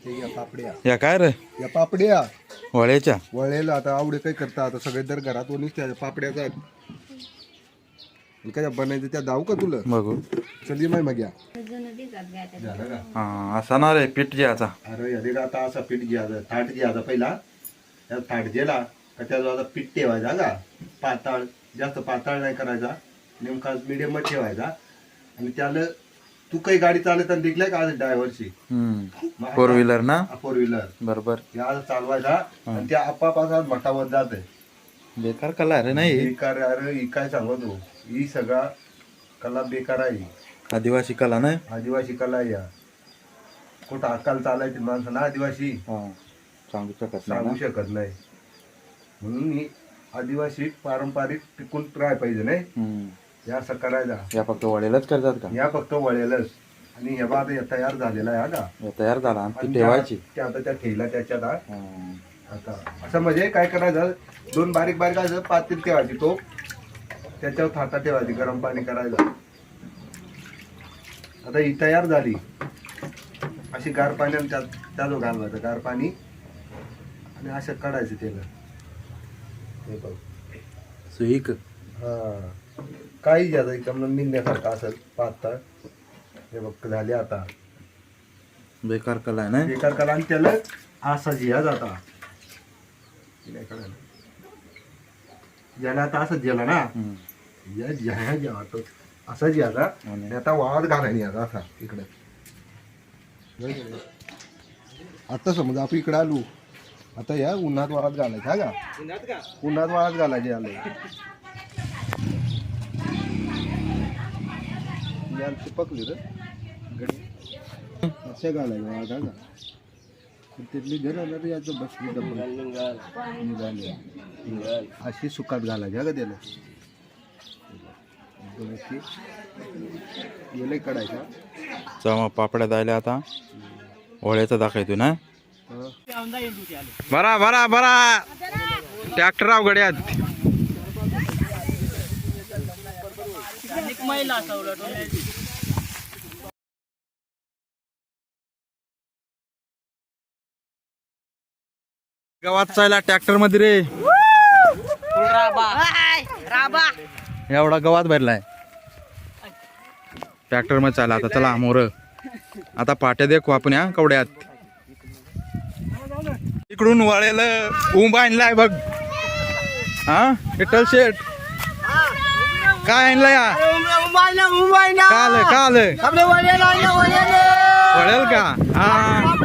या पापड्या या काय रे या पापड्या वळ्याच्या वळेला आता आवडे काय करता आता सगळे दर घरात कोणीच त्या पापड्याचा काय बनायचं त्या दाऊ का तुला बघू चल माय मग या हा असा ना रे पीठ घ्यायचा. अरे अरे आता असा पीठ घ्यायचा थाट घ्यायचा पहिला त्या थाट गेला का त्याचा पीठ ठेवायचा का पाताळ जास्त पाताळ नाही करायचा नेमका मिडियम ठेवायचा आणि त्याला तू काही गाडी चालवताना दिखलाय का ड्रायव्हरची फोर व्हीलर ना फोर व्हीलर बरोबर या चालवायचा आणि त्या आपापासा मठावर जात बेकार कला रे नाही बेकार अरे ही काय सांगतो ही सगळा कला बेकार आहे आदिवासी कला नाही आदिवासी कला आहे या कुठं अक्काल चालायची माणसं ना आदिवासी सांगू शकत सांगू शकत नाही म्हणून ही आदिवासी पारंपरिक टिकून राहाय पाहिजे नाही या असं करायचा या फक्त वळेलच करतात का या फक्त वळेलच आणि हे बा आता तयार झालेला आहे हा का या तयार झाला आणि ती ठेवायची त्या आता त्या ठेला त्याच्यात आता असं म्हणजे काय करायचं दोन बारीक बारीक असं पातील ठेवायची तो त्याच्यावर थाटा ठेवायची गरम पाणी करायचं आता ही तयार झाली अशी गार पाण्याने त्यात घालवायचं गार पाणी आणि असं काढायचं त्याला हे बघ सुईक हा काही ज्यादा एकदम निघण्यासारखं असेल पातळ हे बघ झाले आता बेकार कला आहे ना बेकार करा आणि त्याला असा जिया जाता ज्याला आता असंच गेला ना या ज्या जेव्हा तो असा जियाचा आणि आता वाळत घालायला याचा असा इकडे आता समजा आपण इकडे आलो आता या उन्हात वाळत घालायचं हा का उन्हात वाळत घालायचे आले पकली रे गडी अशा घालायचं वाळत हा का तिथली घर आलं याचं बसली डबल निघाली अशी सुकात घालायची हा का त्याला गेले कडायचा चमा पापड्या द्यायला आता वळ्याचा दाखवतो ना बरा बरा बरा ट्रॅक्टर अवघड्यात गावात चालला ट्रॅक्टर मध्ये रे एवढा गवात भरलाय ट्रॅक्टर मध्ये चालला आता चला मोर आता पाट्या देखू आपण या कवड्यात इकडून वळेल उंब आणलाय बघ हा विठ्ठल शेठ काय आणलं या काल काल वळेल का हा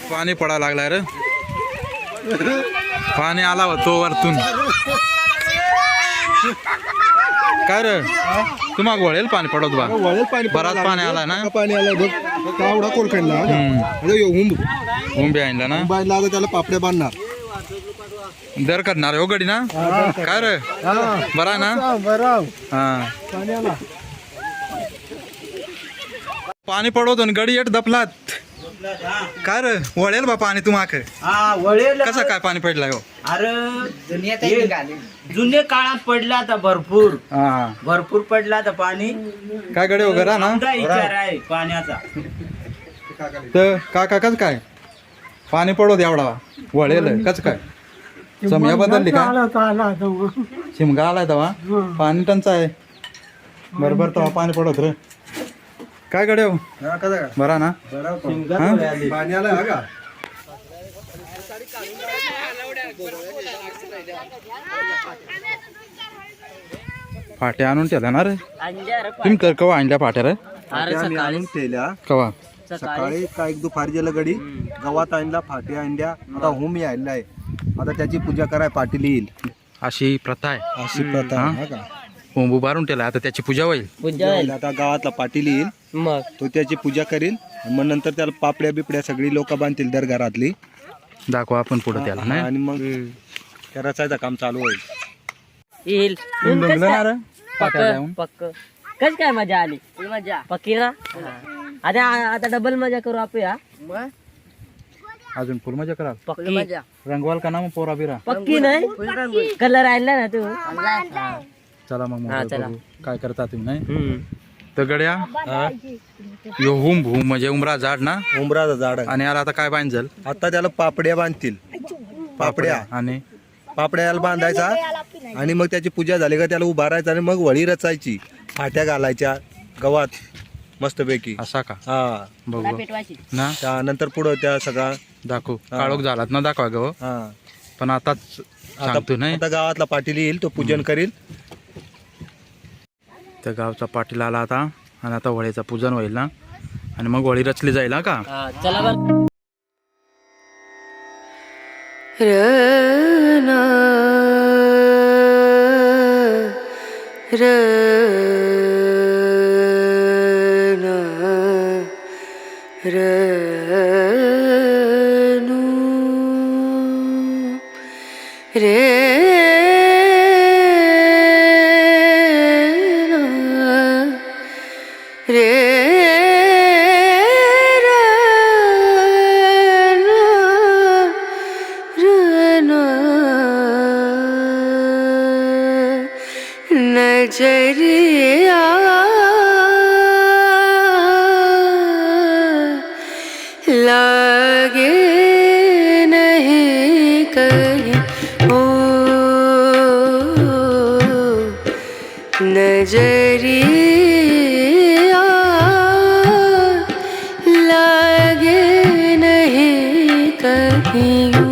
पाणी पडायला लागलाय रे पाणी आला होतो वरतून काय रे तुम्हाला वळेल पाणी पडत बा बराच पाणी आलाय ना पाणी आलाय बघ कावडा कोलखंडला उंबे आणला ना बायला आता त्याला पापड्या बांधणार दर करणार हो गडी ना काय रे बरा ना हा पाणी पडवतो गडी येत दपलात काय रे वळेल बा पाणी तुम्हाक कसं काय पाणी पडलाय हो अरे जुने काळात पडला आता भरपूर भरपूर पडला आता पाणी काय गडे वगैरे ना विचार आहे पाण्याचा तर काका कस काय पाणी पडवत एवढा वळेल कस काय समया बदलली का शिमगा आलाय तेव्हा पाणी टंचा आहे बरोबर तेव्हा पाणी पडवत रे काय गडे बरा ना पाणी आलाय हा का फाट्या आणून ठेवल्या ना रे तुम्ही तर कवा आणल्या फाट्या रे आणून ठेवल्या कवा सकाळी काय एक दुपारी गेलं गडी गवात आणला फाट्या आणल्या आता होम यायला आहे आता त्याची पूजा कराय पाटील येईल अशी प्रथा आहे अशी प्रथा आहे, हा का होम उभारून ठेवला आता त्याची पूजा होईल आता गावातला पाटील येईल मग तो त्याची पूजा करील मग नंतर त्याला पापड्या बिपड्या सगळी लोक बांधतील दर घरातली दाखवा आपण पुढे त्याला नाही आणि मग त्या रचायचं काम चालू होईल येईल पक्क कस काय मजा आली मजा पक्की ना आता आता डबल मजा करू आपण अजून फुल मजा कराल पक्की रंगवाल का ना मग पोरा बिरा पक्की नाही कलर आणला ना तू चला मग बघू काय करता तुम्ही नाही तर गड्या यो हुम भूम म्हणजे उमरा झाड ना उंबराचं झाड आहे. आणि याला आता काय बांधल आता त्याला पापड्या बांधतील पापड्या आणि पापड्याला बांधायचा आणि मग त्याची पूजा झाली का त्याला उभारायचं आणि मग वळी रचायची फाट्या घालायच्या गव्हात मस्तपैकी असा का हा बघू ना त्यानंतर पुढं त्या सगळा दाखव काळोख झालात ना दाखवा ग हा पण आताच सांगतो नाही आता गावातला पाटील येईल तो पूजन करील तर गावचा पाटील आला आता आणि आता होळीचं पूजन होईल ना आणि मग होळी रचली जाईल ना का चला बघ नजरिया लागे नहीं कहीं ओ नजरिया लागे नहीं कहीं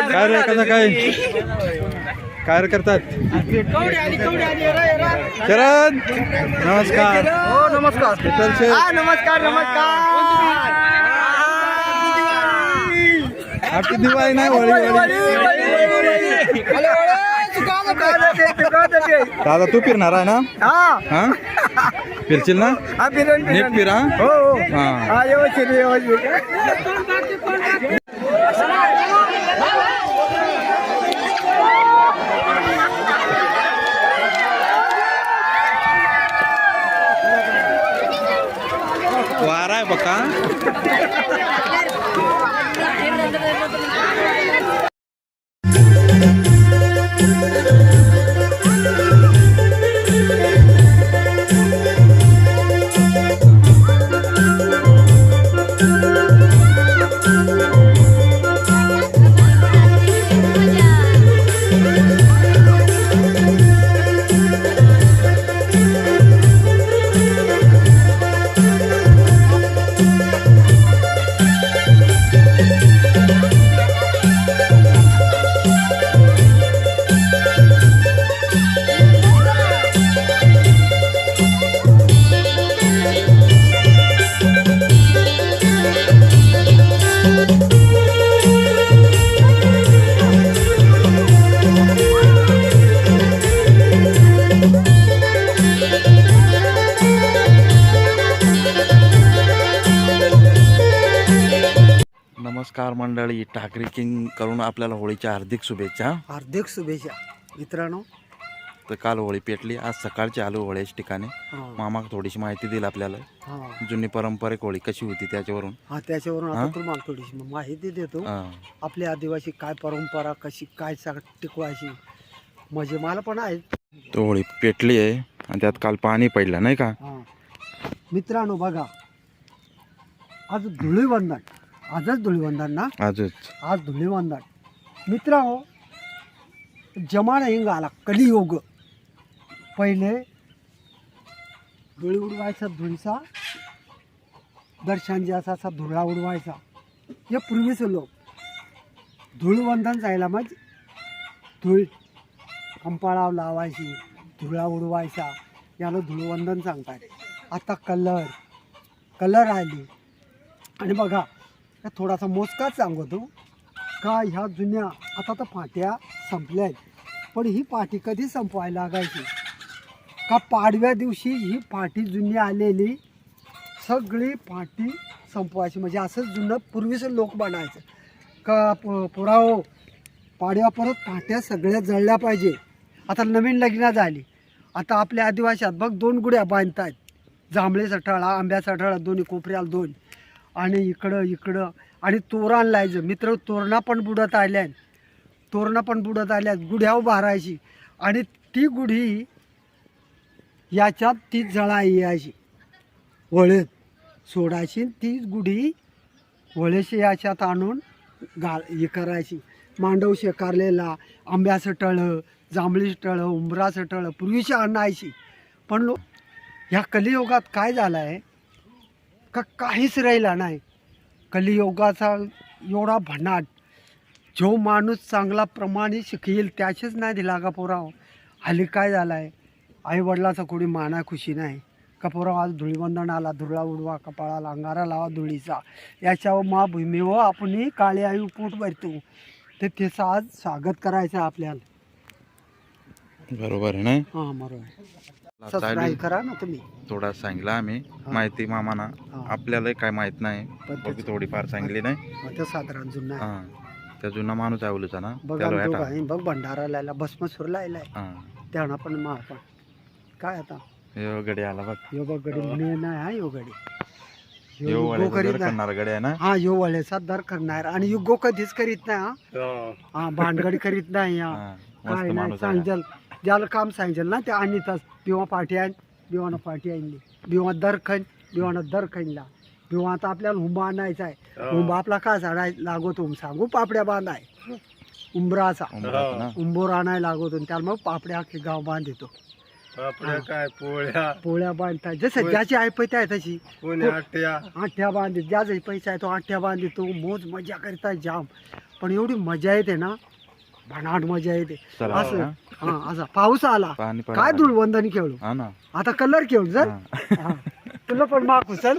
काय रे कसं काय रे करतात शरद नमस्कार हो नमस्कार नमस्कार आपली दिवाळी नाही होळी दादा तू फिरणार आहे ना हा फिरशील ना नीट फिरा हा वारा आहे बघा नमस्कार मंडळी ठाकरे किंग करून आपल्याला होळीच्या हार्दिक शुभेच्छा हार्दिक शुभेच्छा मित्रांनो. तर काल होळी पेटली आज सकाळची आलो होळीच्या ठिकाणी मामा थोडीशी माहिती दिली आपल्याला जुनी पारंपरिक होळी कशी होती त्याच्यावरून त्याच्यावरून आता तुम्हाला थोडीशी माहिती देतो. आपली आदिवासी काय परंपरा कशी काय टिकवायची म्हणजे मला पण आहे. तो होळी पेटली आहे आणि त्यात काल पाणी पडलं नाही का मित्रांनो. बघा आज धुळीवंदन आजच धुळीवंदन ना आज धुळीवंदन मित्रांनो. जमाना हिंग आला कलियुग. पहिले धुळी उडवायचा धुळीचा दर्शन जे असा धुळा उडवायचा. हे पूर्वीचे लोक धुळवंदन जायला म्हणजे धुळ कंपाळावर लावायची धुळा उडवायचा याला धुळवंदन सांगतात. आता कलर आली आणि बघा थोडासा मोजकाच सांगतो का ह्या जुन्या आता तर फाट्या संपल्या आहेत. पण ही पाठी कधी संपवायला लागायची का पाडव्या दिवशी ही पाठी जुनी आलेली सगळी पाठी संपवायची. म्हणजे असंच जुनं पूर्वीचं लोक बनायचं का पुरावो पाडव्या परत पाट्या सगळ्या जळल्या पाहिजे. आता नवीन लग्न झाली, आता आपल्या आदिवाशात बघ 2 गुड्या बांधतात, जांभळे सठाळा, आंब्या सठाळा, दोन्ही कोपऱ्याला 2 आणि इकडं आणि तोरण लायचं. मित्र तोरणा पण बुडत आल्यात, गुढ्या उभारायची आणि ती गुढी याच्यात ती जळा यायची, वळेत सोडायची, ती गुढी वळेशी याच्यात आणून हे करायची. मांडव शेकारलेला, आंब्याचं टळं, जांभळीचं टळं, उंबराचं टळं पूर्वीची आणायची. पण ह्या कलियुगात काय झालं आहे का काहीच राहिला नाही. कलियुगाचा एवढा भन्नाट, जो माणूस चांगला प्रमाणे शिकेल त्याचेच नाही दिला का पोराव. हल्ली काय झालं आहे, आईवडिलाचा कोणी माना खुशी नाही का पोराव. आज धुळीवंदन आला, धुळा उडवा, कपाळाला अंगारा लावा धुळीचा, याच्यावर मा भूमीवर आपण काळे आयु पोट भरतो, तर त्याचं आज स्वागत करायचं आपल्याला. बरोबर आहे नाही. हां बरोबर. सबस्क्राईब करा ना तुम्ही. थोडा सांगितलं आम्ही माहिती मामाना, आपल्याला काय माहित नाही, बाकी थोडीफार सांगली नाही. ते साधारण जुना आहे. हा, त्या जुना माणूस आहे उलूचा ना, बघ त्याला आम्ही भेटा. दोघं आहे, बघ भंडारा लायला, भस्मसूर लायलाय, हा, त्यानं पण मा पण काय आता ह्यो गडी आला बघ. यो बघ गडी म्हणे नाही हा यो गडी ह्यो वळेचा दर करणारा गडी आहे ना. हा यो वळेचा दर करणार आणि युगो कधीच करीत नाही. हा भानगडी करीत नाही. हा हा, काय मस्त नाही माणूस आहे. सांगजल, ज्याला काम सांगजल ना ते आणीतच. बिवा पाठी आण, बिवानं पाठी आणली, बिवा दरखन, बिवानं दरखनला. बिवा आता आपल्याला हुंबा आणायचा आहे. हुंबा आपला काय झाडाय लागतो सांगू, पापड्या बांधाय उंबराचा, उंबराचा ना. उंबोर आणायला लागतो, त्याला मग पापड्या अख्खे गाव बांधितो. काय पोळ्या बांधतात, जसं ज्याची ऐपत आहे तशी. आठ्या बांधित, ज्याचा पैसा आहे तो आठ्या बांधितो, मोज मजा करतात जाम. पण एवढी मजा येते ना, भन्नाट मजा येते. चला असं बाबा. हा, असा पाऊस आला पाणी काय पडायला. धुळवंदन खेळू, हा ना. आता कलर खेळू जर. हा. तुला पण मागू चल.